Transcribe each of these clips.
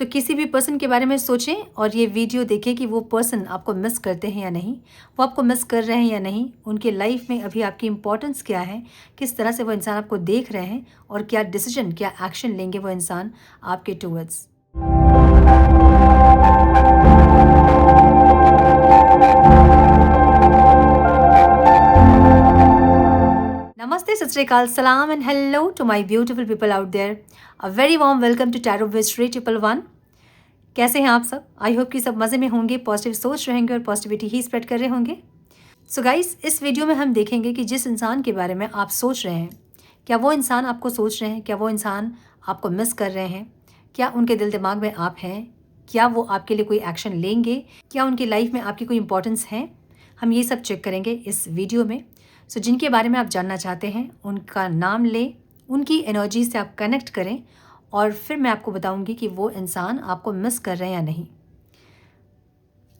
किसी भी पर्सन के बारे में सोचें और ये वीडियो देखें कि वो पर्सन आपको मिस करते हैं या नहीं, वो आपको मिस कर रहे हैं या नहीं, उनके लाइफ में अभी आपकी इम्पोर्टेंस क्या है, किस तरह से वो इंसान आपको देख रहे हैं और क्या डिसीजन, क्या एक्शन लेंगे वो इंसान आपके towards. Namaste, Sat Sri Akal, Salam and hello to my beautiful people out there. A very warm welcome to Tarot with Shri 111. कैसे हैं आप सब? आई होप कि सब मज़े में होंगे, पॉजिटिव सोच रहेंगे और पॉजिटिविटी ही स्प्रेड कर रहे होंगे। सो गाइस, इस वीडियो में हम देखेंगे कि जिस इंसान के बारे में आप सोच रहे हैं, क्या वो इंसान आपको सोच रहे हैं, क्या वो इंसान आपको मिस कर रहे हैं, क्या उनके दिल दिमाग में आप हैं, क्या वो आपके लिए कोई एक्शन लेंगे, क्या उनकी लाइफ में आपकी कोई इंपॉर्टेंस है, हम ये सब चेक करेंगे इस वीडियो में। सो जिनके बारे में आप जानना चाहते हैं उनका नाम लें, उनकी एनर्जी से आप कनेक्ट करें और फिर मैं आपको बताऊंगी कि वो इंसान आपको मिस कर रहे हैं या नहीं।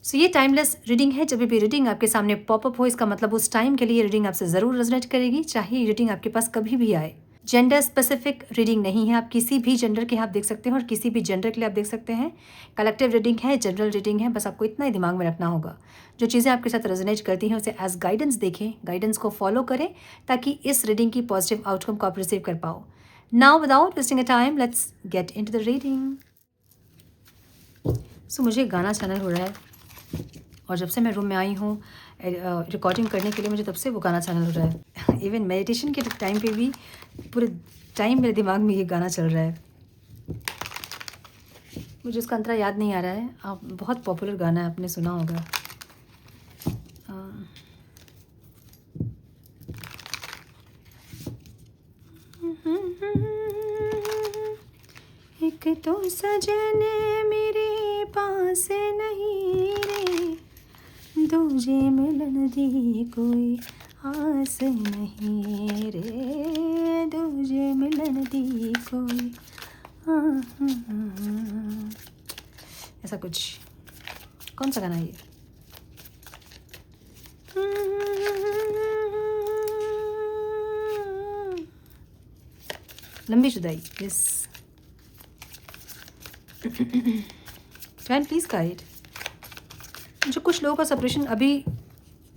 सो ये टाइमलेस रीडिंग है। जब भी रीडिंग आपके सामने पॉपअप हो, इसका मतलब उस टाइम के लिए रीडिंग आपसे ज़रूर रेजोनेट करेगी, चाहे ये रीडिंग आपके पास कभी भी आए। जेंडर स्पेसिफिक रीडिंग नहीं है, आप किसी भी जेंडर के आप देख सकते हैं और किसी भी जेंडर के लिए आप देख सकते हैं। कलेक्टिव रीडिंग है, जनरल रीडिंग है, बस आपको इतना ही दिमाग में रखना होगा। जो चीज़ें आपके साथ रेजोनेट करती हैं उसे एज गाइडेंस देखें, गाइडेंस को फॉलो करें ताकि इस रीडिंग की पॉजिटिव आउटकम को आप रिसीव कर पाओ। Now without wasting a time, let's get into the reading. So मुझे गाना चैनल हो रहा है और जब से मैं रूम में आई हूँ रिकॉर्डिंग करने के लिए, मुझे तब से वो गाना चैनल हो रहा है। इवन मेडिटेशन के टाइम पे भी पूरे टाइम मेरे दिमाग में ये गाना चल रहा है। मुझे उसका अंतरा याद नहीं आ रहा है। आप बहुत पॉपुलर गाना है, आपने सुना होगा। एक तो सजन मेरे पास नहीं रे, दूजे मिलन दी कोई आस नहीं रे, दूजे मिलन दी कोई ऐसा कुछ। कौन सा गाना है ये? लंबी जुदाई। यस। Can please guide. जो कुछ लोगों का सेपरेशन अभी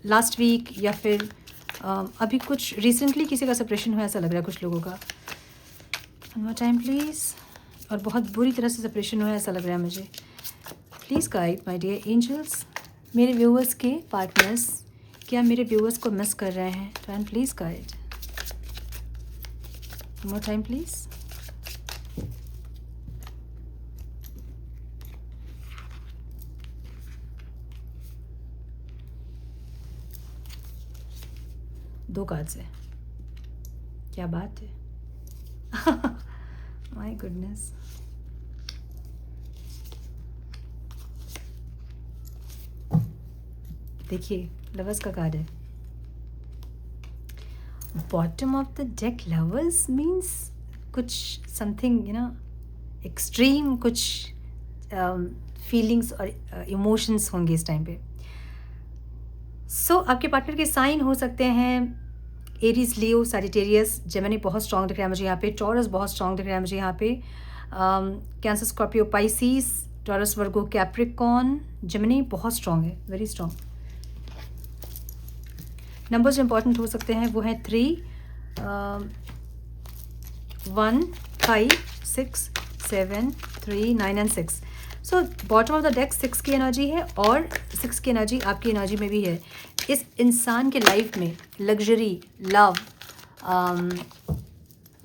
लास्ट वीक या फिर अभी कुछ रिसेंटली किसी का सेपरेशन हुआ ऐसा लग रहा है कुछ लोगों का। One more time please. और बहुत बुरी तरह से सेपरेशन हुआ ऐसा लग रहा है मुझे। Please guide my dear angels. मेरे व्यूअर्स के पार्टनर्स क्या मेरे व्यूअर्स को मिस कर रहे हैं? Can please guide. One more time please. दो कार्ड्स है, क्या बात है। My goodness. देखिए, लवर्स का कार्ड है। Bottom of the deck lovers means कुछ समथिंग एक्सट्रीम, कुछ फीलिंग्स और इमोशंस होंगे इस टाइम पे। सो आपके पार्टनर के साइन हो सकते हैं एरीज, लियो, सैजिटेरियस, जेमिनी बहुत स्ट्रॉन्ग दिख रहा है मुझे यहाँ पे, टॉरस बहुत स्ट्रॉन्ग दिख रहा है मुझे यहाँ पे, कैंसर, स्कॉर्पियो, पाइसिस, टॉरस, वर्गो, कैप्रिकॉन, जेमिनी बहुत स्ट्रॉन्ग है, वेरी स्ट्रॉन्ग। नंबर्स जो इंपॉर्टेंट हो सकते हैं वो हैं 3, 1, 5, 6, 7, 3, 9 and 6। So bottom of the deck 6 की एनर्जी है और 6 की एनर्जी आपकी एनर्जी में भी है। इस इंसान के लाइफ में लग्जरी, लव,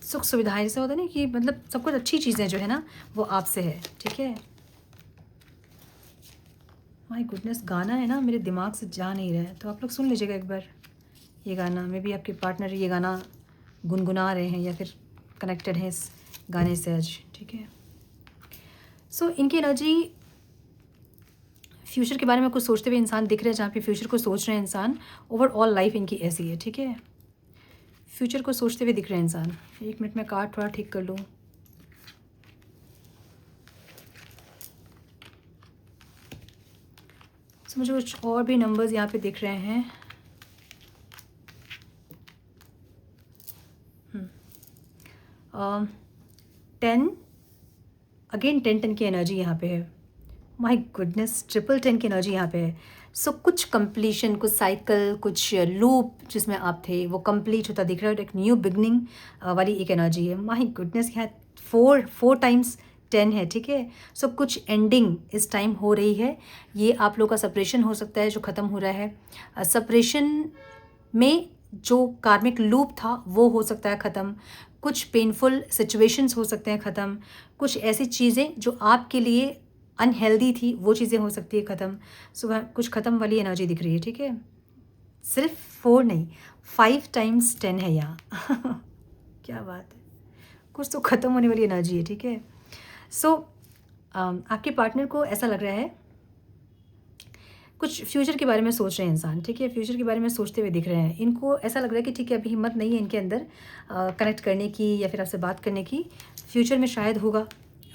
सुख सुविधाएं, जैसे होता है ना कि मतलब सब कुछ अच्छी चीज़ें जो है ना वो आपसे है, ठीक है। माय गुडनेस, गाना है ना मेरे दिमाग से जा नहीं रहा है, तो आप लोग सुन लीजिएगा एक बार ये गाना। मे बी आपके पार्टनर ये गाना गुनगुना रहे हैं या फिर कनेक्टेड हैं इस गाने से आज, ठीक है। सो इनकी एनर्जी फ्यूचर के बारे में कुछ सोचते हुए इंसान दिख रहे हैं, जहाँ पे फ्यूचर को सोच रहे हैं इंसान। ओवरऑल लाइफ इनकी ऐसी है, ठीक है। फ्यूचर को सोचते हुए दिख रहे हैं इंसान। एक मिनट में कार्ड थोड़ा ठीक कर लूँ। सो मुझे कुछ और भी नंबर्स यहाँ पे दिख रहे हैं। 10, अगेन 10 की एनर्जी यहाँ पे है। माय गुडनेस, ट्रिपल 10 की एनर्जी यहाँ पे है। सो कुछ कंप्लीशन, कुछ साइकिल, कुछ लूप जिसमें आप थे वो कंप्लीट होता दिख रहा है। एक न्यू बिगनिंग वाली एक एनर्जी है। माय गुडनेस, यहाँ 4 टाइम्स 10 है, ठीक है। सो कुछ एंडिंग इस टाइम हो रही है। ये आप लोग का सेपरेशन हो सकता है जो ख़त्म हो रहा है। सेपरेशन में जो कार्मिक लूप था वो हो सकता है ख़त्म। कुछ पेनफुल सिचुएशंस हो सकते हैं ख़त्म। कुछ ऐसी चीज़ें जो आपके लिए अनहेल्दी थी वो चीज़ें हो सकती है ख़त्म। सो कुछ ख़त्म वाली एनर्जी दिख रही है, ठीक है। सिर्फ 4 नहीं, 5 टाइम्स 10 है यहाँ। क्या बात है, कुछ तो ख़त्म होने वाली एनर्जी है, ठीक है। सो आपके पार्टनर को ऐसा लग रहा है कुछ फ्यूचर के बारे में सोच रहे हैं इंसान, ठीक है। फ्यूचर के बारे में सोचते हुए दिख रहे हैं। इनको ऐसा लग रहा है कि ठीक है, अभी हिम्मत नहीं है इनके अंदर कनेक्ट करने की या फिर आपसे बात करने की। फ्यूचर में शायद होगा,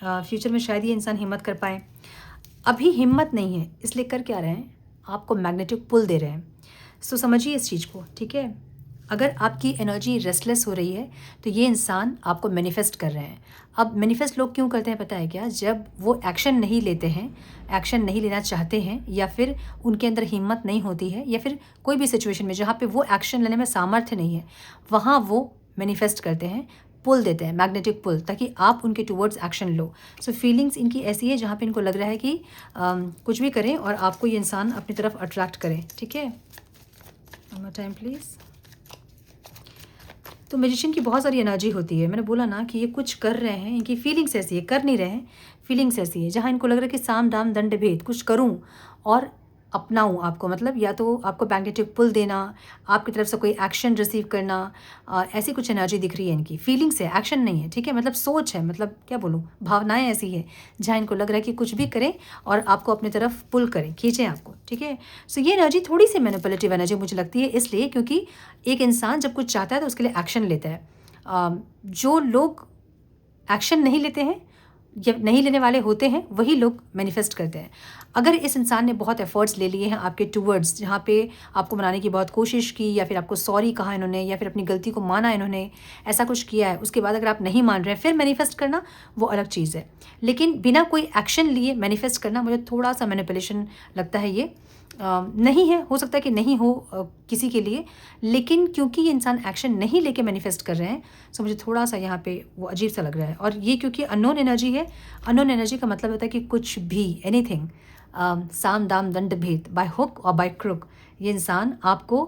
फ्यूचर में शायद ये इंसान हिम्मत कर पाए। अभी हिम्मत नहीं है, इसलिए कर क्या रहे हैं, आपको मैग्नेटिक पुल दे रहे हैं। सो समझिए इस चीज़ को, ठीक है। अगर आपकी एनर्जी रेस्टलेस हो रही है तो ये इंसान आपको मैनिफेस्ट कर रहे हैं। अब मैनिफेस्ट लोग क्यों करते हैं पता है क्या? जब वो एक्शन नहीं लेते हैं, एक्शन नहीं लेना चाहते हैं, या फिर उनके अंदर हिम्मत नहीं होती है, या फिर कोई भी सिचुएशन में जहाँ पे वो एक्शन लेने में सामर्थ्य नहीं है, वहाँ वो मैनिफेस्ट करते हैं, पुल देते हैं, मैग्नेटिक पुल, ताकि आप उनके टूवर्ड्स एक्शन लो। सो फीलिंग्स इनकी ऐसी है जहाँ पे इनको लग रहा है कि कुछ भी करें और आपको ये इंसान अपनी तरफ अट्रैक्ट करें, ठीक है। One more time please. तो मैजिशियन की बहुत सारी एनर्जी होती है। मैंने बोला ना कि ये कुछ कर रहे हैं, इनकी फीलिंग्स ऐसी है, कर नहीं रहे हैं, फीलिंग्स ऐसी है जहाँ इनको लग रहा है कि साम दाम दंड भेद कुछ करूँ और अपनाऊँ आपको, मतलब या तो आपको मैग्नेटिक पुल देना, आपकी तरफ से कोई एक्शन रिसीव करना, ऐसी कुछ एनर्जी दिख रही है इनकी। फीलिंग्स है, एक्शन नहीं है, ठीक है। मतलब सोच है, मतलब क्या बोलूँ, भावनाएं ऐसी है जहाँ इनको लग रहा है कि कुछ भी करें और आपको अपनी तरफ पुल करें, खींचें आपको, ठीक है। सो ये एनर्जी थोड़ी सी मैनिपुलेटिव एनर्जी मुझे लगती है, इसलिए क्योंकि एक इंसान जब कुछ चाहता है तो उसके लिए एक्शन लेता है। जो लोग एक्शन नहीं लेते हैं या नहीं लेने वाले होते हैं वही लोग मैनिफेस्ट करते हैं। अगर इस इंसान ने बहुत एफर्ट्स ले लिए हैं आपके टूवर्ड्स, जहाँ पे आपको मनाने की बहुत कोशिश की, या फिर आपको सॉरी कहा इन्होंने, या फिर अपनी गलती को माना इन्होंने, ऐसा कुछ किया है, उसके बाद अगर आप नहीं मान रहे हैं फिर मैनिफेस्ट करना वो अलग चीज़ है। लेकिन बिना कोई एक्शन लिए मैनिफेस्ट करना मुझे थोड़ा सा मैनिपुलेशन लगता है। ये नहीं है, हो सकता है कि नहीं हो किसी के लिए, लेकिन क्योंकि ये इंसान एक्शन नहीं लेके मैनिफेस्ट कर रहे हैं, सो मुझे थोड़ा सा यहाँ पे वो अजीब सा लग रहा है। और ये क्योंकि अननोन एनर्जी है, अननोन एनर्जी का मतलब होता है कि कुछ भी, एनीथिंग, साम दाम दंड भेद, बाय हुक और बाय क्रुक, ये इंसान आपको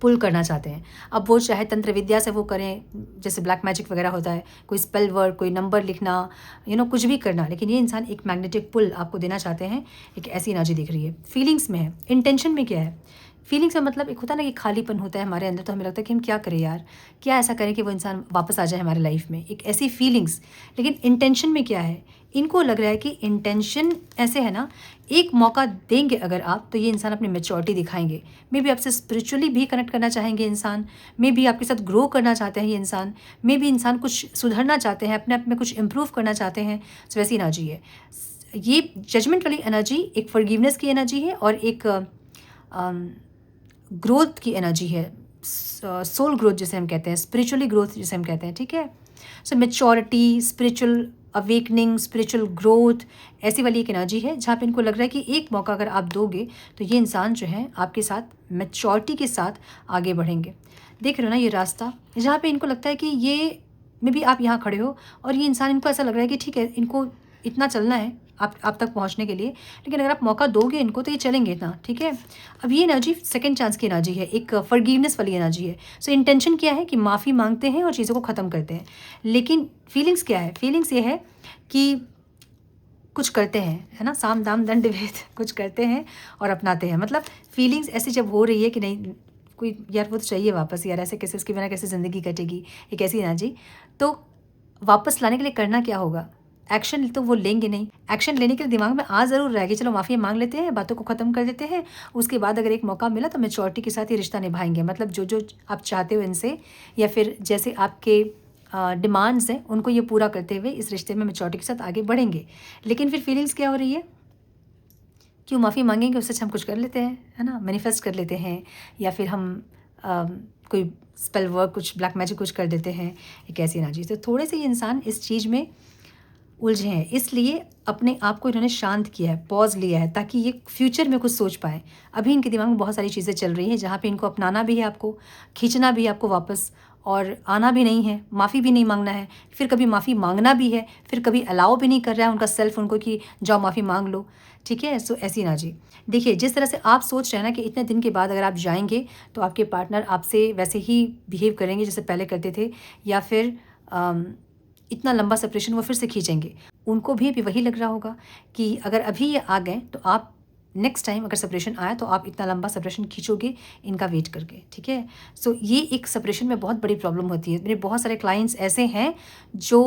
पुल करना चाहते हैं। अब वो चाहे तंत्र विद्या से वो करें, जैसे ब्लैक मैजिक वगैरह होता है, कोई स्पेल वर्ड, कोई नंबर लिखना, कुछ भी करना, लेकिन ये इंसान एक मैग्नेटिक पुल आपको देना चाहते हैं। एक ऐसी एनर्जी दिख रही है। फीलिंग्स में है, इंटेंशन में क्या है? फीलिंग्स में मतलब एक होता है ना कि खालीपन होता है हमारे अंदर, तो हमें लगता है कि हम क्या करें यार, क्या ऐसा करें कि वो इंसान वापस आ जाए हमारे लाइफ में, एक ऐसी फीलिंग्स। लेकिन इंटेंशन में क्या है? इनको लग रहा है कि इंटेंशन ऐसे है ना, एक मौका देंगे अगर आप तो ये इंसान अपनी मैच्योरिटी दिखाएंगे। मे बी आपसे स्पिरिचुअली भी कनेक्ट करना चाहेंगे इंसान, मे बी आपके साथ ग्रो करना चाहते हैं ये इंसान, मे बी इंसान कुछ सुधरना चाहते हैं, अपने आप में कुछ इम्प्रूव करना चाहते हैं। तो वैसी एनर्जी है। ये जजमेंट वाली एनर्जी एक फॉरगिवनेस की एनर्जी है और एक ग्रोथ की एनर्जी है, सोल ग्रोथ जिसे हम कहते हैं, स्पिरिचुअली ग्रोथ जिसे हम कहते हैं, ठीक है। So maturity, spiritual awakening, spiritual growth, ऐसी वाली एक एनर्जी है जहाँ पे इनको लग रहा है कि एक मौका अगर आप दोगे तो ये इंसान जो है आपके साथ मैच्योरिटी के साथ आगे बढ़ेंगे। देख रहे हो ना ये रास्ता, जहाँ पे इनको लगता है कि ये में भी आप यहाँ खड़े हो और ये इंसान, इनको ऐसा लग रहा है कि ठीक है, इनको इतना चलना है आप तक पहुँचने के लिए, लेकिन अगर आप मौका दोगे इनको तो ये चलेंगे इतना, ठीक है। अब ये एनर्जी सेकंड चांस की एनर्जी है, एक फॉरगिवनेस वाली एनर्जी है। सो इंटेंशन क्या है कि माफ़ी मांगते हैं और चीज़ों को ख़त्म करते हैं। लेकिन फीलिंग्स क्या है? फीलिंग्स ये है कि कुछ करते हैं, है ना, साम दाम दंड भेद, कुछ करते हैं और अपनाते हैं। मतलब फीलिंग्स ऐसी जब हो रही है कि नहीं, कोई यार वो तो चाहिए वापस, यार ऐसे कैसे, उसके बिना कैसे ज़िंदगी कटेगी, एक ऐसी एनर्जी। तो वापस लाने के लिए करना क्या होगा? एक्शन तो वो लेंगे नहीं। एक्शन लेने के लिए दिमाग में आ ज़रूर रहेगी, चलो माफ़ी मांग लेते हैं, बातों को ख़त्म कर देते हैं, उसके बाद अगर एक मौका मिला तो मैच्योरिटी के साथ ये रिश्ता निभाएंगे। मतलब जो जो आप चाहते हो इनसे, या फिर जैसे आपके डिमांड्स हैं उनको ये पूरा करते हुए इस रिश्ते में मैच्योरिटी के साथ आगे बढ़ेंगे। लेकिन फिर फीलिंग्स क्या हो रही है? क्यों माफ़ी मांगेंगे, उससे अच्छा हम कुछ कर लेते हैं, है ना, मैनिफेस्ट कर लेते हैं, या फिर हम कोई स्पेल वर्क, कुछ ब्लैक मैजिक कुछ कर देते हैं, एक ऐसी एनर्जी। तो थोड़े से ये इंसान इस चीज़ में उलझे हैं, इसलिए अपने आप को इन्होंने शांत किया है, पॉज़ लिया है, ताकि ये फ्यूचर में कुछ सोच पाएँ। अभी इनके दिमाग में बहुत सारी चीज़ें चल रही हैं, जहाँ पे इनको अपनाना भी है आपको, खींचना भी है आपको वापस, और आना भी नहीं है, माफ़ी भी नहीं माँगना है, फिर कभी माफ़ी माँगना भी है, फिर कभी अलाउ भी नहीं कर रहा है उनका सेल्फ उनको कि जाओ माफ़ी माँग लो, ठीक है? सो ऐसी ना जी। देखिए, जिस तरह से आप सोच रहे हैं ना कि इतने दिन के बाद अगर आप जाएँगे, तो आपके पार्टनर आपसे वैसे ही बिहेव करेंगे जैसे पहले करते थे, या फिर अम, इतना लंबा सेपरेशन वो फिर से खींचेंगे। उनको भी अभी वही लग रहा होगा कि अगर अभी ये आ गए, तो आप नेक्स्ट टाइम अगर सेपरेशन आया, तो आप इतना लंबा सेपरेशन खींचोगे इनका वेट करके, ठीक है? सो ये एक सेपरेशन में बहुत बड़ी प्रॉब्लम होती है। मेरे बहुत सारे क्लाइंट्स ऐसे हैं जो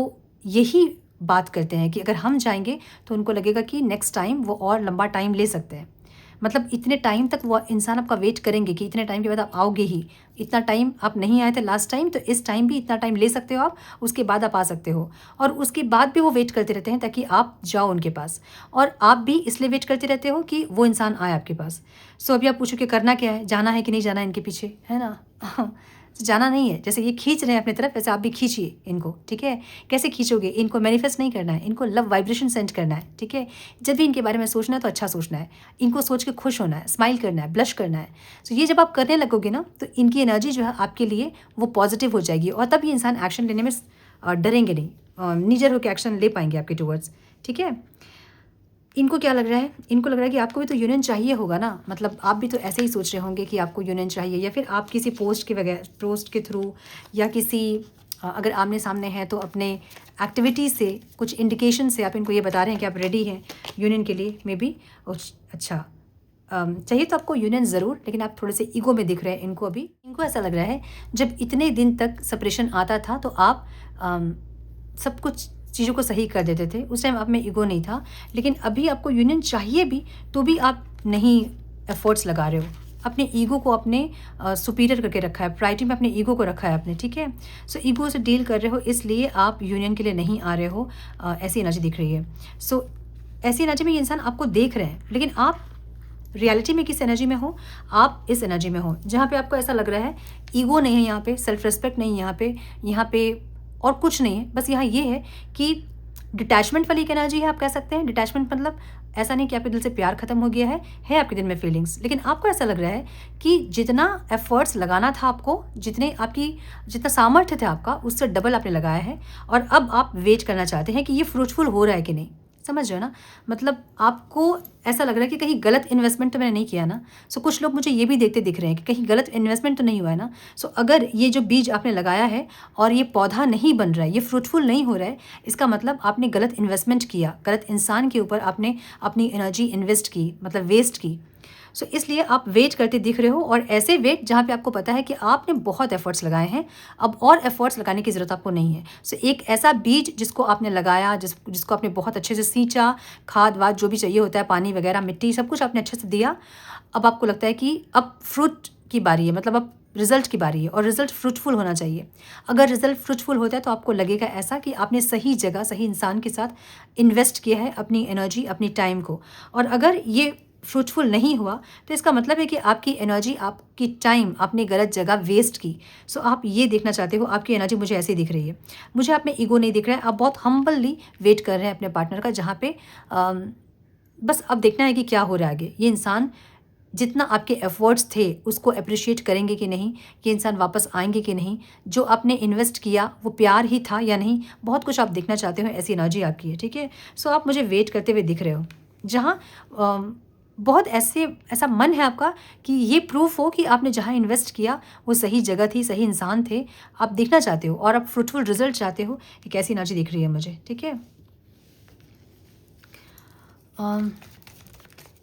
यही बात करते हैं कि अगर हम जाएँगे, तो उनको लगेगा कि नेक्स्ट टाइम वो और लंबा टाइम ले सकते हैं। मतलब इतने टाइम तक वो इंसान आपका वेट करेंगे कि इतने टाइम के बाद आप आओगे ही। इतना टाइम आप नहीं आए थे लास्ट टाइम, तो इस टाइम भी इतना टाइम ले सकते हो आप, उसके बाद आप आ सकते हो। और उसके बाद भी वो वेट करते रहते हैं ताकि आप जाओ उनके पास, और आप भी इसलिए वेट करते रहते हो कि वो इंसान आए आपके पास। सो अभी आप पूछो कि करना क्या है? जाना है कि नहीं जाना है इनके पीछे, है ना? जाना नहीं है। जैसे ये खींच रहे हैं अपनी तरफ, वैसे आप भी खींचिए इनको, ठीक है? कैसे खींचोगे? इनको मैनिफेस्ट नहीं करना है, इनको लव वाइब्रेशन सेंड करना है, ठीक है? जब भी इनके बारे में सोचना है तो अच्छा सोचना है, इनको सोच के खुश होना है, स्माइल करना है, ब्लश करना है। तो ये जब आप करने लगोगे ना, तो इनकी एनर्जी जो है आपके लिए वो पॉजिटिव हो जाएगी, और तब ये इंसान एक्शन लेने में डरेंगे नहीं, निडर होकर एक्शन ले पाएंगे आपके टूवर्ड्स, ठीक है? इनको क्या लग रहा है? इनको लग रहा है कि आपको भी तो यूनियन चाहिए होगा ना, मतलब आप भी तो ऐसे ही सोच रहे होंगे कि आपको यूनियन चाहिए, या फिर आप किसी पोस्ट के थ्रू, या किसी अगर आमने सामने हैं तो अपने एक्टिविटीज़ से, कुछ इंडिकेशन से आप इनको ये बता रहे हैं कि आप रेडी हैं यूनियन के लिए, मे बी। अच्छा, चाहिए तो आपको यूनियन ज़रूर, लेकिन आप थोड़े से ईगो में दिख रहे हैं इनको अभी। इनको ऐसा लग रहा है जब इतने दिन तक सेपरेशन आता था, तो आप सब कुछ चीज़ों को सही कर देते थे, उस टाइम आप में ईगो नहीं था। लेकिन अभी आपको यूनियन चाहिए भी, तो भी आप नहीं एफर्ट्स लगा रहे हो। अपने ईगो को अपने सुपीरियर करके रखा है, प्रायोरिटी में अपने ईगो को रखा है आपने, ठीक है? सो ईगो से डील कर रहे हो, इसलिए आप यूनियन के लिए नहीं आ रहे हो। ऐसी एनर्जी दिख रही है। सो ऐसी एनर्जी में ये इंसान आपको देख रहे हैं, लेकिन आप रियलिटी में किस एनर्जी में हो? आप इस एनर्जी में हो जहाँ पे आपको ऐसा लग रहा है ईगो नहीं है यहाँ पे, सेल्फ रिस्पेक्ट नहीं है यहाँ पे और कुछ नहीं है। बस यहाँ ये है कि डिटैचमेंट वाली एक एनर्जी है, आप कह सकते हैं। डिटैचमेंट मतलब ऐसा नहीं कि आपके दिल से प्यार खत्म हो गया है आपके दिल में फीलिंग्स, लेकिन आपको ऐसा लग रहा है कि जितना एफर्ट्स लगाना था आपको, जितना सामर्थ्य था आपका, उससे डबल आपने लगाया है, और अब आप वेट करना चाहते हैं कि ये फ्रूटफुल हो रहा है कि नहीं। समझ रहे हो ना? मतलब आपको ऐसा लग रहा है कि कहीं गलत इन्वेस्टमेंट तो मैंने नहीं किया ना। सो कुछ लोग मुझे ये भी देखते दिख रहे हैं कि कहीं गलत इन्वेस्टमेंट तो नहीं हुआ है ना। सो अगर ये जो बीज आपने लगाया है और ये पौधा नहीं बन रहा है, ये फ्रूटफुल नहीं हो रहा है, इसका मतलब आपने गलत इन्वेस्टमेंट किया, गलत इंसान के ऊपर आपने अपनी एनर्जी इन्वेस्ट की, मतलब वेस्ट की। सो इसलिए आप वेट करते दिख रहे हो, और ऐसे वेट जहाँ पे आपको पता है कि आपने बहुत एफर्ट्स लगाए हैं, अब और एफर्ट्स लगाने की ज़रूरत आपको नहीं है। सो एक ऐसा बीज जिसको आपने लगाया, जिसको आपने बहुत अच्छे से सींचा, खाद वाद जो भी चाहिए होता है, पानी वगैरह, मिट्टी, सब कुछ आपने अच्छे से दिया। अब आपको लगता है कि अब फ्रूट की बारी है, मतलब अब रिजल्ट की बारी है, और रिजल्ट फ्रूटफुल होना चाहिए। अगर रिजल्ट फ्रूटफुल होता है तो आपको लगेगा ऐसा कि आपने सही जगह, सही इंसान के साथ इन्वेस्ट किया है अपनी एनर्जी, अपनी टाइम को। और अगर ये फ्रूटफुल नहीं हुआ, तो इसका मतलब है कि आपकी एनर्जी, आपकी टाइम आपने गलत जगह वेस्ट की। सो आप ये देखना चाहते हो, आपकी एनर्जी मुझे ऐसी दिख रही है, मुझे आप में ईगो नहीं दिख रहा है। आप बहुत हम्बली वेट कर रहे हैं अपने पार्टनर का, जहाँ पे बस अब देखना है कि क्या हो रहा है आगे। ये इंसान जितना आपके एफर्ट्स थे उसको अप्रिशिएट करेंगे कि नहीं, ये इंसान वापस आएंगे कि नहीं, जो आपने इन्वेस्ट किया वो प्यार ही था या नहीं, बहुत कुछ आप देखना चाहते हो, ऐसी एनर्जी आपकी है, ठीक है? सो आप मुझे वेट करते हुए दिख रहे हो, जहाँ बहुत ऐसा मन है आपका कि ये प्रूफ हो कि आपने जहाँ इन्वेस्ट किया वो सही जगह थी, सही इंसान थे, आप देखना चाहते हो, और आप फ्रूटफुल रिजल्ट चाहते हो। एक ऐसी एनर्जी दिख रही है मुझे, ठीक है?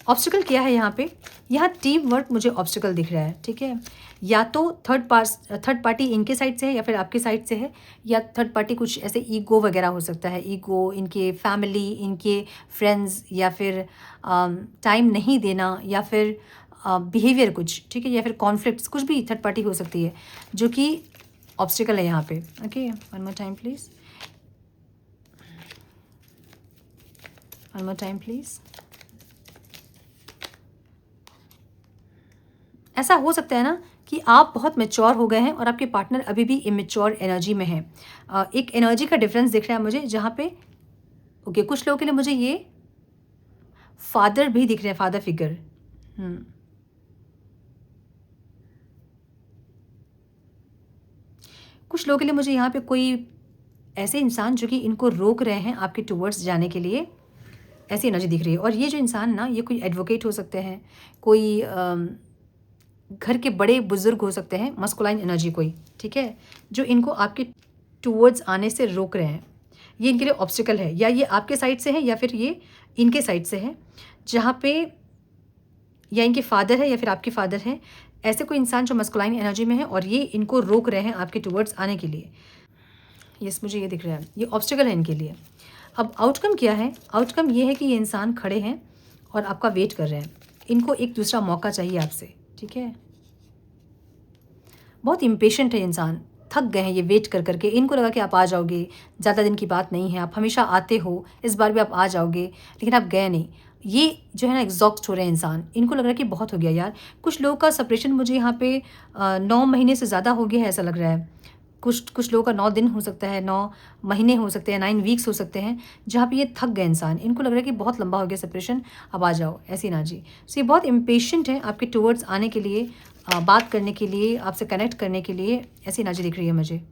ऑब्स्टिकल क्या है यहाँ पे? यहाँ टीम वर्क मुझे ऑब्स्टिकल दिख रहा है, ठीक है? या तो थर्ड पार्टी इनके साइड से है, या फिर आपके साइड से है, या थर्ड पार्टी कुछ ऐसे ईगो वगैरह हो सकता है, ईगो, इनके फैमिली, इनके फ्रेंड्स, या फिर टाइम नहीं देना, या फिर बिहेवियर कुछ, ठीक है? या फिर कॉन्फ्लिक्ट्स, कुछ भी थर्ड पार्टी हो सकती है जो कि ऑब्स्टिकल है यहाँ पे। Okay, one more time please, one more time please. ऐसा हो सकता है ना कि आप बहुत मैच्योर हो गए हैं और आपके पार्टनर अभी भी इमेच्योर एनर्जी में है। एक एनर्जी का डिफरेंस दिख रहा है मुझे, जहाँ पे ओके, कुछ लोगों के लिए मुझे ये फादर भी दिख रहे हैं, फादर फिगर। कुछ लोगों के लिए मुझे यहाँ पे कोई ऐसे इंसान जो कि इनको रोक रहे हैं आपके टूवर्ड्स जाने के लिए, ऐसी एनर्जी दिख रही है। और ये जो इंसान ना, ये कोई एडवोकेट हो सकते हैं, कोई घर के बड़े बुजुर्ग हो सकते हैं, मस्कुलाइन एनर्जी कोई, ठीक है, जो इनको आपके टूवर्ड्स आने से रोक रहे हैं। ये इनके लिए ऑब्स्टिकल है, या ये आपके साइड से है या फिर ये इनके साइड से है, जहाँ पे या इनके फादर है या फिर आपके फादर हैं। ऐसे कोई इंसान जो मस्कुलाइन एनर्जी में है और ये इनको रोक रहे हैं आपके टूवर्ड्स आने के लिए। यस, मुझे ये दिख रहा है, ये ऑब्स्टिकल है इनके लिए। अब आउटकम क्या है? आउटकम ये है कि ये इंसान खड़े हैं और आपका वेट कर रहे हैं। इनको एक दूसरा मौका चाहिए आपसे, ठीक है। बहुत इम्पेशेंट है इंसान, थक गए हैं ये वेट कर करके। इनको लगा कि आप आ जाओगे, ज़्यादा दिन की बात नहीं है, आप हमेशा आते हो, इस बार भी आप आ जाओगे, लेकिन आप गए नहीं। ये जो है ना एग्जॉस्ट हो रहे हैं इंसान, इनको लग रहा है कि बहुत हो गया यार। कुछ लोगों का सेपरेशन मुझे यहाँ पे 9 महीने से ज़्यादा हो गया है ऐसा लग रहा है। कुछ लोगों का 9 दिन हो सकता है, 9 महीने हो सकते हैं, 9 वीक्स हो सकते हैं, जहाँ पे ये थक गए इंसान। इनको लग रहा है कि बहुत लंबा हो गया सेपरेशन, अब आ जाओ, ऐसी ना जी। सो ये बहुत इम्पेशेंट है आपके टूवर्ड्स आने के लिए, बात करने के लिए, आपसे कनेक्ट करने के लिए, ऐसी एनर्जी दिख रही है मुझे।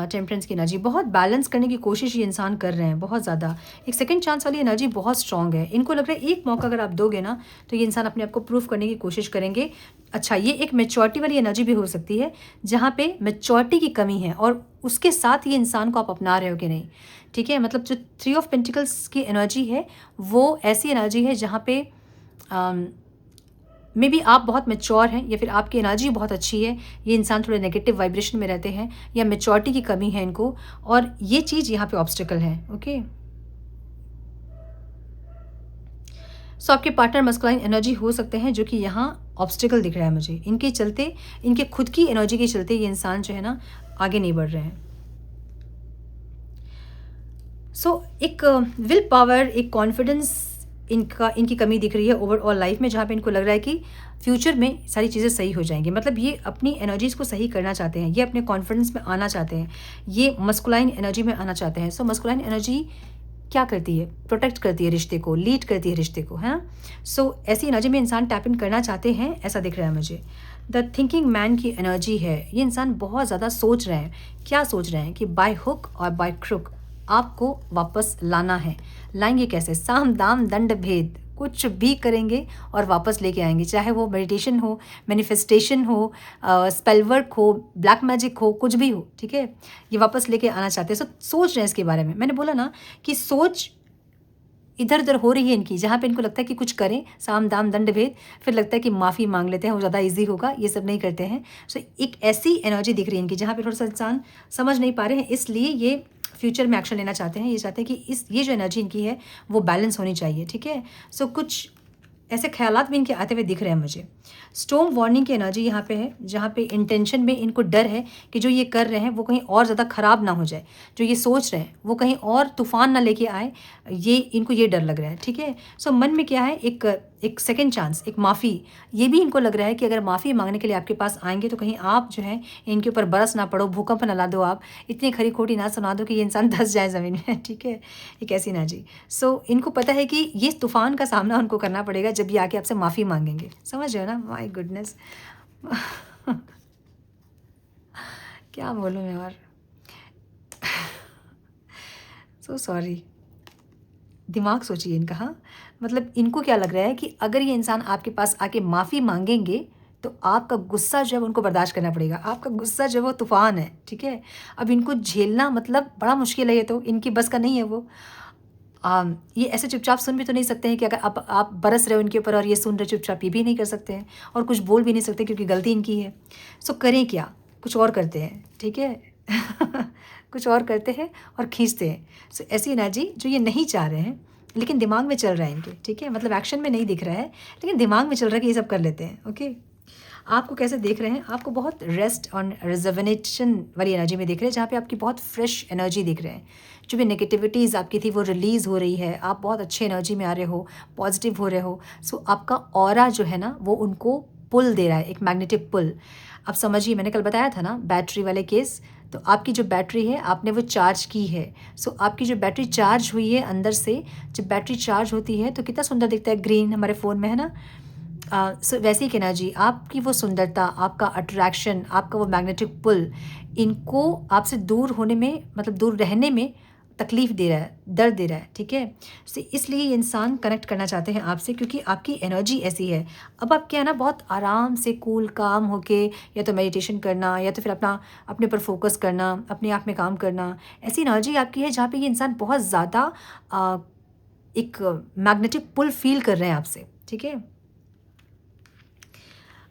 टेम्परेंस की एनर्जी, बहुत बैलेंस करने की कोशिश ये इंसान कर रहे हैं, बहुत ज़्यादा। एक सेकंड चांस वाली एनर्जी बहुत स्ट्रांग है। इनको लग रहा है एक मौका अगर आप दोगे ना, तो ये इंसान अपने आप को प्रूव करने की कोशिश करेंगे। अच्छा, ये एक मैच्योरिटी वाली एनर्जी भी हो सकती है, जहाँ पे मैच्योरिटी की कमी है और उसके साथ ये इंसान को आप अपना रहे हो कि नहीं, ठीक है। मतलब जो 3 ऑफ पेंटिकल्स की एनर्जी है, वो ऐसी एनर्जी है जहाँ पे मे बी आप बहुत मैच्योर हैं या फिर आपकी एनर्जी बहुत अच्छी है, ये इंसान थोड़े नेगेटिव वाइब्रेशन में रहते हैं या मैच्योरिटी की कमी है इनको, और ये चीज़ यहाँ पे ऑब्स्टिकल है। ओके, सो आपके पार्टनर मस्कुलाइन एनर्जी हो सकते हैं जो कि यहाँ ऑब्स्टिकल दिख रहा है मुझे। इनके चलते, इनके खुद की एनर्जी के चलते ये इंसान जो है ना आगे नहीं बढ़ रहे हैं। सो एक विल पावर, एक कॉन्फिडेंस इनकी कमी दिख रही है ओवरऑल लाइफ में, जहाँ पे इनको लग रहा है कि फ्यूचर में सारी चीज़ें सही हो जाएंगी। मतलब ये अपनी एनर्जीज़ को सही करना चाहते हैं, ये अपने कॉन्फिडेंस में आना चाहते हैं, ये मस्कुलाइन एनर्जी में आना चाहते हैं। सो मस्कुलाइन एनर्जी क्या करती है? प्रोटेक्ट करती है रिश्ते को, लीड करती है रिश्ते को, है ना। सो ऐसी एनर्जी में इंसान टैप इन करना चाहते हैं, ऐसा दिख रहा है मुझे। द थिंकिंग मैन की एनर्जी है, ये इंसान बहुत ज़्यादा सोच रहे हैं। क्या सोच रहे हैं? कि बाय हुक और बाय क्रुक आपको वापस लाना है। लाएंगे कैसे? साम दाम दंड भेद, कुछ भी करेंगे और वापस लेके आएंगे, चाहे वो मेडिटेशन हो, मैनिफेस्टेशन हो, स्पेल वर्क हो, ब्लैक मैजिक हो, कुछ भी हो, ठीक है। ये वापस लेके आना चाहते हैं। सोच रहे हैं इसके बारे में। मैंने बोला ना कि सोच इधर उधर हो रही है इनकी, जहाँ पे इनको लगता है कि कुछ करें, साम दाम दंड भेद, फिर लगता है कि माफ़ी मांग लेते हैं, वो ज़्यादा इजी होगा, ये सब नहीं करते हैं। सो एक ऐसी एनर्जी दिख रही है इनकी, जहाँ पे थोड़ा सा इंसान समझ नहीं पा रहे हैं, इसलिए ये फ्यूचर में एक्शन लेना चाहते हैं। ये चाहते हैं कि ये जो एनर्जी इनकी है वो बैलेंस होनी चाहिए, ठीक है। सो कुछ ऐसे ख्यालात भी इनके आते हुए दिख रहे हैं मुझे। स्टॉर्म वार्निंग की एनर्जी यहाँ पे है, जहाँ पे इंटेंशन में इनको डर है कि जो ये कर रहे हैं वो कहीं और ज़्यादा ख़राब ना हो जाए, जो ये सोच रहे हैं वो कहीं और तूफान ना लेके आए, ये इनको ये डर लग रहा है, ठीक है। सो मन में क्या है? एक सेकंड चांस, एक माफ़ी। ये भी इनको लग रहा है कि अगर माफ़ी मांगने के लिए आपके पास आएंगे तो कहीं आप जो है इनके ऊपर बरस ना पड़ो, भूकंप ना ला दो, आप इतनी खरी खोटी ना सुना दो कि ये इंसान धंस जाए ज़मीन में, ठीक है। एक ऐसी ना जी। सो इनको पता है कि ये तूफान का सामना उनको करना पड़ेगा जब ये आके आपसे माफ़ी मांगेंगे, समझ रहे हो ना। माय गुडनेस क्या बोलूँ मैं और सो सॉरी। दिमाग सोचिए इनका, हाँ। मतलब इनको क्या लग रहा है कि अगर ये इंसान आपके पास आके माफ़ी मांगेंगे तो आपका गुस्सा जो है उनको बर्दाश्त करना पड़ेगा। आपका गुस्सा जो है वो तूफ़ान है, ठीक है। अब इनको झेलना मतलब बड़ा मुश्किल है, ये तो इनकी बस का नहीं है वो। ये ऐसे चुपचाप सुन भी तो नहीं सकते हैं कि अगर आप बरस रहे हो इनके ऊपर और ये सुन रहे चुपचाप, ये भी नहीं कर सकते हैं और कुछ बोल भी नहीं सकते क्योंकि गलती इनकी है। सो करें क्या? कुछ और करते हैं, ठीक है। कुछ और करते हैं और खींचते हैं। सो ऐसी एनर्जी जो ये नहीं चाह रहे हैं लेकिन दिमाग में चल रहा है इनके, ठीक है। मतलब एक्शन में नहीं दिख रहा है लेकिन दिमाग में चल रहा है कि ये सब कर लेते हैं। ओके, आपको कैसे देख रहे हैं? आपको बहुत रेस्ट और रिजर्वेनेशन वाली एनर्जी में देख रहे हैं, जहाँ पे आपकी बहुत फ्रेश एनर्जी दिख रहे हैं। जो भी नेगेटिविटीज़ आपकी थी वो रिलीज़ हो रही है, आप बहुत अच्छे एनर्जी में आ रहे हो, पॉजिटिव हो रहे हो। सो आपका ऑरा जो है ना वो उनको पुल दे रहा है, एक मैग्नेटिक पुल। अब समझिए, मैंने कल बताया था ना बैटरी वाले केस, तो आपकी जो बैटरी है आपने वो चार्ज की है। सो आपकी जो बैटरी चार्ज हुई है अंदर से, जब बैटरी चार्ज होती है तो कितना सुंदर दिखता है, ग्रीन हमारे फ़ोन में है ना। सो वैसे ही कहना जी, आपकी वो सुंदरता, आपका अट्रैक्शन, आपका वो मैग्नेटिक पुल, इनको आपसे दूर होने में, मतलब दूर रहने में तकलीफ़ दे रहा है, दर्द दे रहा है, ठीक है। सो इसलिए ये इंसान कनेक्ट करना चाहते हैं आपसे, क्योंकि आपकी एनर्जी ऐसी है। अब आप क्या है ना, बहुत आराम से कूल काम होके या तो मेडिटेशन करना या तो फिर अपने ऊपर फोकस करना, अपने आप में काम करना, ऐसी एनर्जी आपकी है जहाँ पे ये इंसान बहुत ज़्यादा एक मैग्नेटिक पुल फील कर रहे हैं आपसे, ठीक है।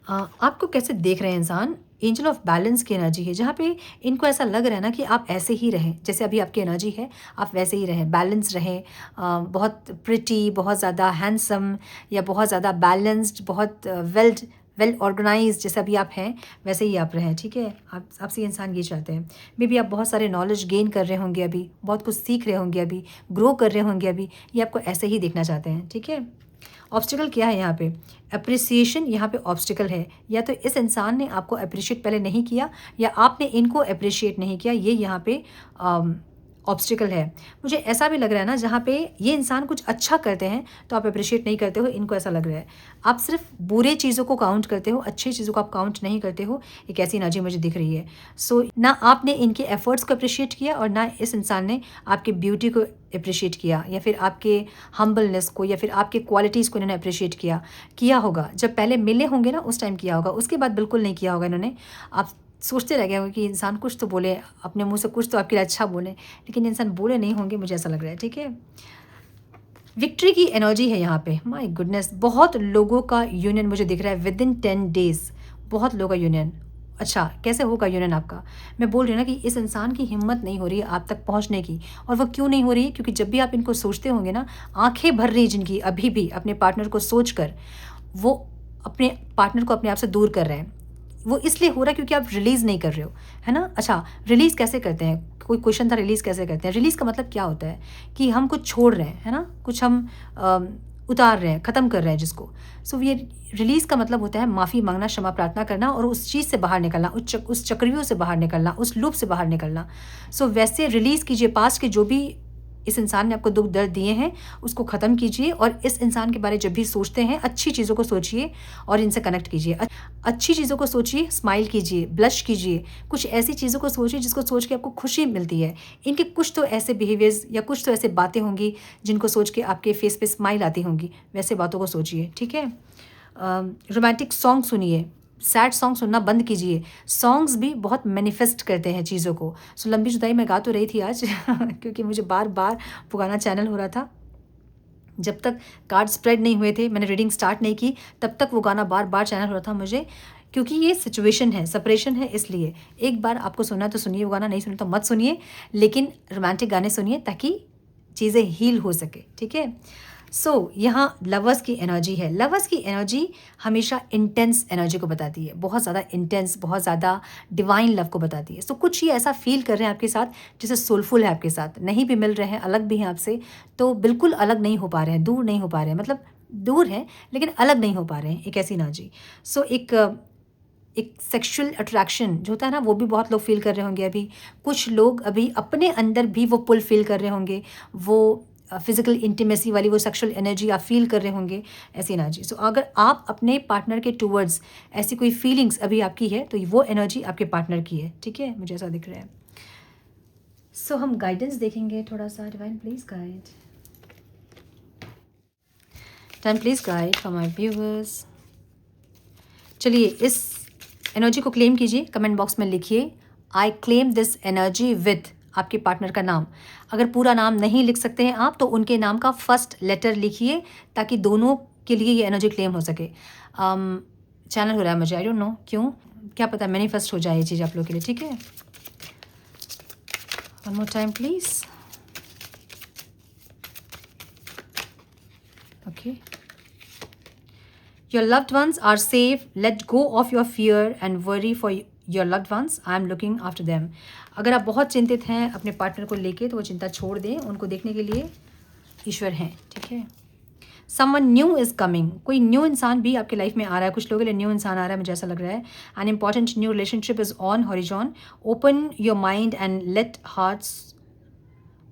आपको कैसे देख रहे हैं इंसान, एंजल ऑफ बैलेंस की एनर्जी है, जहाँ पे इनको ऐसा लग रहा है ना कि आप ऐसे ही रहें जैसे अभी आपकी एनर्जी है, आप वैसे ही रहें, बैलेंस रहें, बहुत प्रिटी, बहुत ज़्यादा हैंडसम या बहुत ज़्यादा बैलेंस्ड, बहुत वेल ऑर्गेनाइज, जैसे अभी आप हैं वैसे ही आप रहें, ठीक है। आपसे इंसान ये चाहते हैं। मे बी आप बहुत सारे नॉलेज गेन कर रहे होंगे अभी, बहुत कुछ सीख रहे होंगे अभी, ग्रो कर रहे होंगे अभी, ये आपको ऐसे ही देखना चाहते हैं, ठीक है। ऑब्स्टिकल क्या है यहाँ पे, अप्रिसिएशन यहाँ पे ऑब्स्टिकल है। या तो इस इंसान ने आपको अप्रिशिएट पहले नहीं किया या आपने इनको अप्रिशिएट नहीं किया, ये यहाँ पे ऑब्स्टिकल है। मुझे ऐसा भी लग रहा है ना, जहाँ पे ये इंसान कुछ अच्छा करते हैं तो आप अप्रिशिएट नहीं करते हो, इनको ऐसा लग रहा है आप सिर्फ बुरे चीज़ों को काउंट करते हो, अच्छी चीज़ों को आप काउंट नहीं करते हो। एक ऐसी एनर्जी मुझे दिख रही है। सो ना आपने इनके एफर्ट्स को अप्रिशिएट किया और ना इस इंसान ने आपकी ब्यूटी को अप्रिशिएट किया, या फिर आपके हम्बलनेस को, या फिर आपके क्वालिटीज़ को इन्होंने अप्रिशिएट किया होगा। जब पहले मिले होंगे ना उस टाइम किया होगा, उसके बाद बिल्कुल नहीं किया होगा इन्होंने। आप सोचते रह गए होंगे कि इंसान कुछ तो बोले, अपने मुंह से कुछ तो आपके लिए अच्छा बोले, लेकिन इंसान बोले नहीं होंगे, मुझे ऐसा लग रहा है, ठीक है। विक्ट्री की एनर्जी है यहाँ पे, माय गुडनेस, बहुत लोगों का यूनियन मुझे दिख रहा है विद इन 10 डेज, बहुत लोगों का यूनियन। अच्छा, कैसे होगा यूनियन आपका? मैं बोल रही हूँ ना कि इस इंसान की हिम्मत नहीं हो रही है आप तक पहुँचने की। और वो क्यों नहीं हो रही है? क्योंकि जब भी आप इनको सोचते होंगे ना, आंखें भर रही जिनकी अभी भी अपने पार्टनर को सोच कर, वो अपने पार्टनर को अपने आप से दूर कर रहे हैं। वो इसलिए हो रहा है क्योंकि आप रिलीज़ नहीं कर रहे हो, है ना। अच्छा, रिलीज़ कैसे करते हैं? कोई क्वेश्चन था, रिलीज़ कैसे करते हैं? रिलीज़ का मतलब क्या होता है कि हम कुछ छोड़ रहे हैं, है ना, कुछ हम उतार रहे हैं, ख़त्म कर रहे हैं जिसको। सो ये रिलीज़ का मतलब होता है माफ़ी मांगना, क्षमा प्रार्थना करना और उस चीज़ से बाहर निकलना, उस चक्रव्यूह से बाहर निकलना, उस लूप से बाहर निकलना। सो वैसे रिलीज़ कीजिए, पास्ट के जो भी इस इंसान ने आपको दुख दर्द दिए हैं उसको ख़त्म कीजिए, और इस इंसान के बारे जब भी सोचते हैं अच्छी चीज़ों को सोचिए और इनसे कनेक्ट कीजिए। अच्छी चीज़ों को सोचिए, स्माइल कीजिए, ब्लश कीजिए, कुछ ऐसी चीज़ों को सोचिए जिसको सोच के आपको खुशी मिलती है। इनके कुछ तो ऐसे बिहेवियर्स या कुछ तो ऐसे बातें होंगी जिनको सोच के आपके फेस पे स्माइल आती होंगी, वैसे बातों को सोचिए, ठीक है। रोमांटिक सॉन्ग सुनिए, सैड सॉन्ग सुनना बंद कीजिए। सॉन्ग्स भी बहुत मैनिफेस्ट करते हैं चीज़ों को। सो लंबी जुदाई मैं गा तो रही थी आज क्योंकि मुझे बार बार पुराना चैनल हो रहा था। जब तक कार्ड स्प्रेड नहीं हुए थे, मैंने रीडिंग स्टार्ट नहीं की, तब तक वो गाना बार बार चैनल हो रहा था मुझे, क्योंकि ये सिचुएशन है, सेपरेशन है, इसलिए। एक बार आपको सुनना है तो सुनिए वो गाना, नहीं सुना तो मत सुनिए, लेकिन रोमांटिक गाने सुनिए ताकि चीज़ें हील हो सके, ठीक है। सो यहाँ लवर्स की एनर्जी है। लवर्स की एनर्जी हमेशा इंटेंस एनर्जी को बताती है, बहुत ज़्यादा इंटेंस, बहुत ज़्यादा डिवाइन लव को बताती है। सो कुछ ये ऐसा फील कर रहे हैं आपके साथ जैसे सोलफुल है आपके साथ, नहीं भी मिल रहे हैं, अलग भी हैं आपसे, तो बिल्कुल अलग नहीं हो पा रहे हैं, दूर नहीं हो पा रहे हैं, मतलब दूर हैं लेकिन अलग नहीं हो पा रहे हैं, एक ऐसी एनर्जी। सो एक सेक्सुअल अट्रैक्शन जो होता है ना, वो भी बहुत लोग फील कर रहे होंगे अभी। कुछ लोग अभी अपने अंदर भी वो पुल फील कर रहे होंगे, वो फिज़िकल इंटीमेसी वाली वो सेक्सुअल एनर्जी आप फील कर रहे होंगे, ऐसी एनर्जी। सो अगर आप अपने पार्टनर के टूवर्ड्स ऐसी कोई फीलिंग्स अभी आपकी है तो वो एनर्जी आपके पार्टनर की है, ठीक है, मुझे ऐसा दिख रहा है। सो हम गाइडेंस देखेंगे थोड़ा सा। Divine please guide, time please guide for my viewers. चलिए इस एनर्जी को क्लेम कीजिए, कमेंट बॉक्स में लिखिए I claim this energy with आपके पार्टनर का नाम। अगर पूरा नाम नहीं लिख सकते हैं आप तो उनके नाम का फर्स्ट लेटर लिखिए ताकि दोनों के लिए ये एनर्जी क्लेम हो सके। चैनल हो रहा है मुझे, आई डोंट नो क्यों, क्या पता मैनिफेस्ट हो जाए ये चीज़ आप लोग के लिए, ठीक है। One more time please. Okay, your loved ones are safe, let go of your fear and worry for your loved ones, I am looking after them। अगर आप बहुत चिंतित हैं अपने पार्टनर को लेके तो वो चिंता छोड़ दें, उनको देखने के लिए ईश्वर हैं, ठीक है। समवन न्यू इज़ कमिंग, कोई न्यू इंसान भी आपके लाइफ में आ रहा है, कुछ लोगों के लिए न्यू इंसान आ रहा है, मुझे ऐसा लग रहा है। An important new relationship is on horizon. Open your mind and let hearts,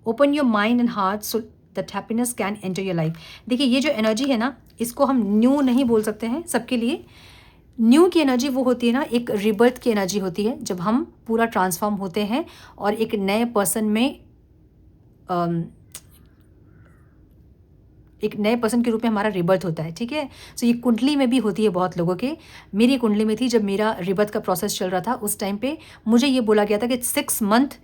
open your mind and heart so that happiness can enter your life. देखिए ये जो एनर्जी है ना, इसको हम न्यू नहीं बोल सकते हैं सबके लिए। न्यू की एनर्जी वो होती है ना, एक रिबर्थ की एनर्जी होती है, जब हम पूरा ट्रांसफॉर्म होते हैं और एक नए पर्सन में एक नए पर्सन के रूप में हमारा रिबर्थ होता है, ठीक है। सो ये कुंडली में भी होती है बहुत लोगों के। मेरी कुंडली में थी, जब मेरा रिबर्थ का प्रोसेस चल रहा था उस टाइम पे मुझे ये बोला गया था कि 6 मंथ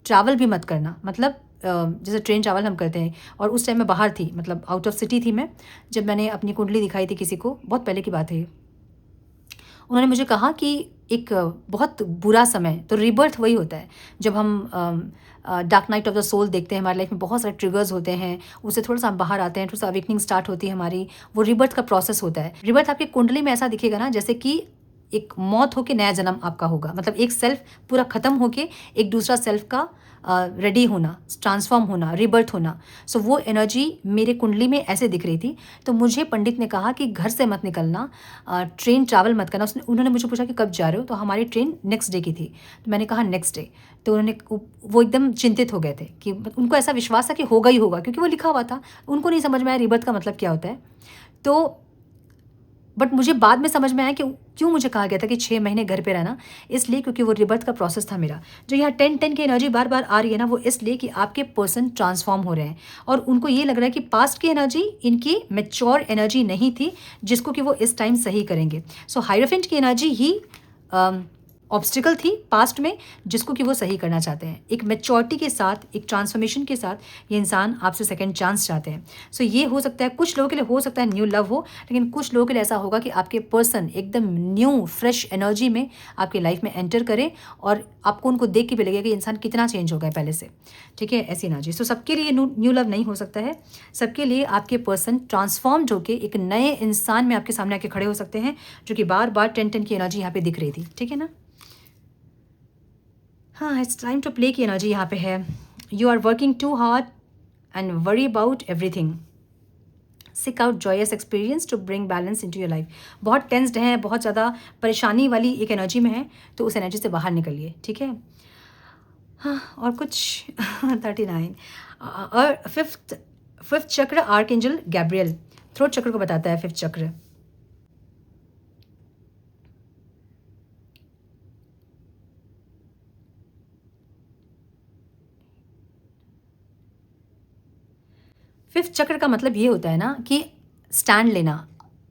ट्रैवल भी मत करना, मतलब जैसे ट्रेन ट्रैवल हम करते हैं। और उस टाइम मैं बाहर थी, मतलब आउट ऑफ सिटी थी मैं, जब मैंने अपनी कुंडली दिखाई थी किसी को, बहुत पहले की बात है। उन्होंने मुझे कहा कि एक बहुत बुरा समय, तो रिबर्थ वही होता है जब हम dark night of the soul देखते हैं, हमारी लाइफ में बहुत सारे ट्रिगर्स होते हैं, उससे थोड़ा सा हम बाहर आते हैं, थोड़ा सा अवेकनिंग स्टार्ट होती है हमारी, वो रिबर्थ का प्रोसेस होता है। रिबर्थ आपकी कुंडली में ऐसा दिखेगा ना, जैसे कि एक मौत होके नया जन्म आपका होगा, मतलब एक सेल्फ पूरा ख़त्म होके एक दूसरा सेल्फ का रेडी होना, ट्रांसफॉर्म होना, रिबर्थ होना। सो वो एनर्जी मेरे कुंडली में ऐसे दिख रही थी। तो मुझे पंडित ने कहा कि घर से मत निकलना, ट्रेन ट्रैवल मत करना। उन्होंने मुझे पूछा कि कब जा रहे हो, तो हमारी ट्रेन नेक्स्ट डे की थी, तो मैंने कहा नेक्स्ट डे। तो उन्होंने, वो एकदम चिंतित हो गए थे कि उनको ऐसा विश्वास था कि होगा ही होगा, क्योंकि वो लिखा हुआ था। उनको नहीं समझ में आया रिबर्थ का मतलब क्या होता है। तो बट मुझे बाद में समझ में आया कि क्यों मुझे कहा गया था कि 6 महीने घर पे रहना, इसलिए क्योंकि वो रिबर्थ का प्रोसेस था मेरा। जो यहाँ 10-10 की एनर्जी बार बार आ रही है ना, वो इसलिए कि आपके पर्सन ट्रांसफॉर्म हो रहे हैं और उनको ये लग रहा है कि पास्ट की एनर्जी इनकी मैच्योर एनर्जी नहीं थी, जिसको कि वो इस टाइम सही करेंगे। सो हायरोफेंट की एनर्जी ही ऑब्स्टिकल थी पास्ट में, जिसको कि वो सही करना चाहते हैं। एक मैच्योरिटी के साथ, एक ट्रांसफॉर्मेशन के साथ ये इंसान आपसे सेकंड चांस चाहते हैं। सो ये हो सकता है, कुछ लोगों के लिए हो सकता है न्यू लव हो, लेकिन कुछ लोगों के लिए ऐसा होगा कि आपके पर्सन एकदम न्यू फ्रेश एनर्जी में आपकी लाइफ में एंटर करें और आपको उनको देख के भी लगेगा कि इंसान कितना चेंज हो गया पहले से, ठीक है, ऐसी एनर्जी। सो सबके लिए न्यू लव नहीं हो सकता है। सबके लिए आपके पर्सन ट्रांसफॉर्म्ड होकर एक नए इंसान में आपके सामने आके खड़े हो सकते हैं, जो कि बार बार 10-10 की एनर्जी यहाँ पे दिख रही थी, ठीक है ना। हाँ, इट्स टाइम टू प्ले की एनर्जी यहाँ पे है। You are working too hard and worry about everything. Seek out joyous experience to bring balance into your life. बहुत टेंस्ड हैं, बहुत ज़्यादा परेशानी वाली एक एनर्जी में है, तो उस एनर्जी से बाहर निकलिए, ठीक है। हाँ, और कुछ 39 और फिफ्थ चक्र आर्कएंजल गैब्रियल थ्रोट चक्र को बताता है। फिफ्थ चक्र फिफ्थ चक्र का मतलब ये होता है ना कि स्टैंड लेना,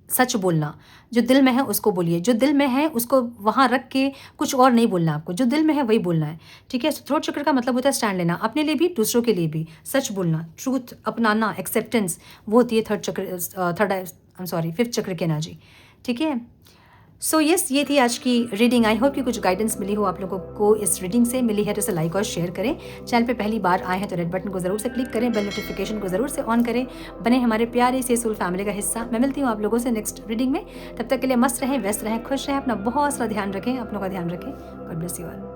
सच बोलना, जो दिल में है उसको बोलिए, जो दिल में है उसको वहाँ रख के कुछ और नहीं बोलना, आपको जो दिल में है वही बोलना है, ठीक है। थ्रोट चक्र का मतलब होता है स्टैंड लेना, अपने लिए भी दूसरों के लिए भी, सच बोलना, ट्रूथ अपनाना, एक्सेप्टेंस, वो होती है फिफ्थ चक्र की एनर्जी, ठीक है। सो यस, ये थी आज की रीडिंग। आई होप कि कुछ गाइडेंस मिली हो आप लोगों को। इस रीडिंग से मिली है तो इसे लाइक और शेयर करें। चैनल पे पहली बार आए हैं तो रेड बटन को ज़रूर से क्लिक करें, बेल नोटिफिकेशन को ज़रूर से ऑन करें, बने हमारे प्यारे से सोल फैमिली का हिस्सा। मैं मिलती हूँ आप लोगों से नेक्स्ट रीडिंग में। तब तक के लिए मस्त रहें, व्यस्त रहें, खुश रहें, अपना बहुत सारा ध्यान रखें, अपनों का ध्यान रखें। God bless you all.